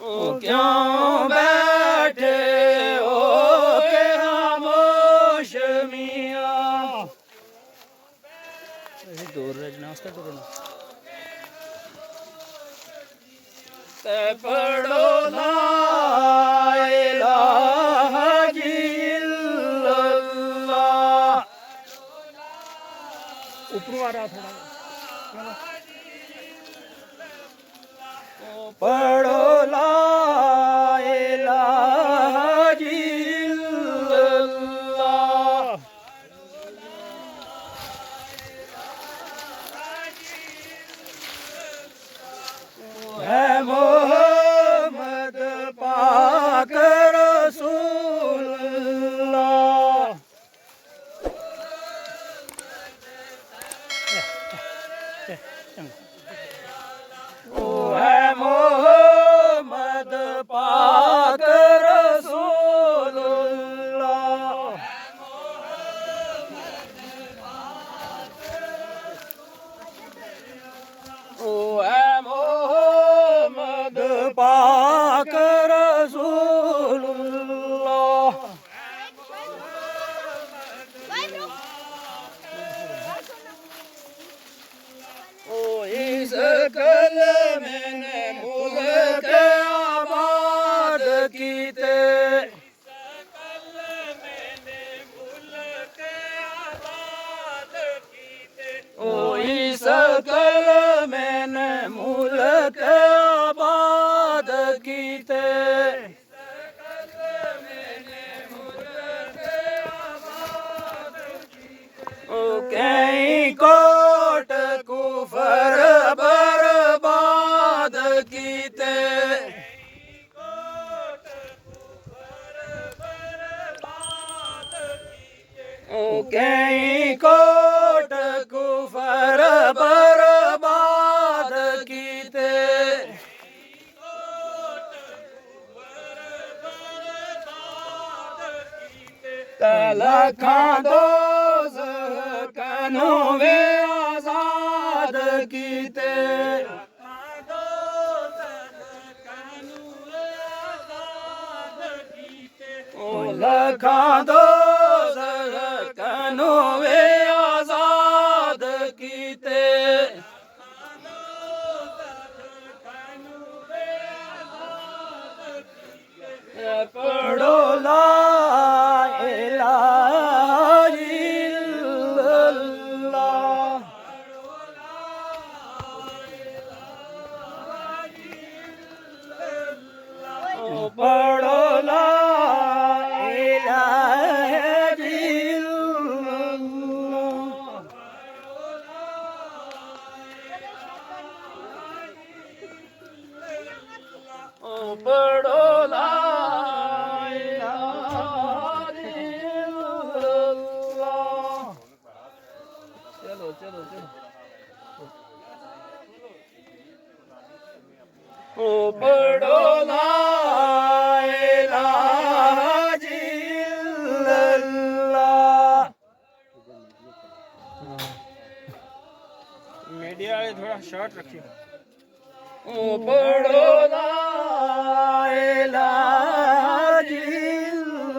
ओ क्यों बैठे हो के खामोश मियां। दूर रजना उसका टुकड़ा ते पढ़ो ला इलाहा इल्लल्लाह। ऊपर आ रहा थोड़ा पढ़ो ला इलाहा इल्लल्लाह। है मोहम्मद पाक रसूलुल्लाह। ओ है मोहम्मद पाक रसूलुल्लाह। ओ है मोहम्मद पाक रसूलुल्लाह। ओ इस कलमे ने मुल्क आबाद कीते। ओ इस कलमे ने मुल्क आबाद कीते। ओ कई कोट कुफर बर्बाद कीते। ओ कई कोट कुफर बर्बाद कीते। लखां दोज़ख नूं आज़ाद कीते। ओ लखां दोज़ख नूं आज़ाद कीते। पढ़ो ला इलाहा इल्लल्लाह। ओ पढ़ो ला इलाहा इल्लल्लाह। ओ पढ़ो ला इलाहा इल्लल्लाह। चलो चलो चलो। ओ पढ़ो ला इलाहा इल्लल्लाह। मीडिया वाले थोड़ा शॉर्ट रखिए। ओ पढ़ो ला इलाहा इल्लल्लाह।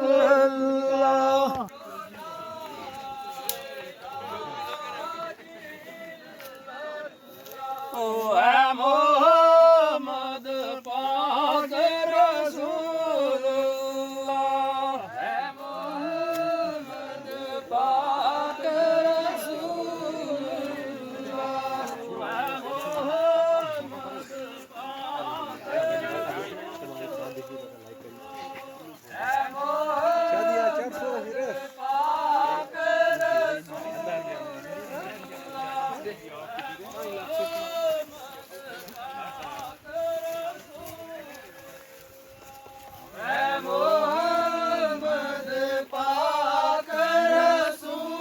ओ है मोहम्मद पाक रसूलुल्लाह। है मोहम्मद पाक रसूलुल्लाह। है मोहम्मद पाक रसूलुल्लाह। है मोहम्मद पाक रसूलुल्लाह।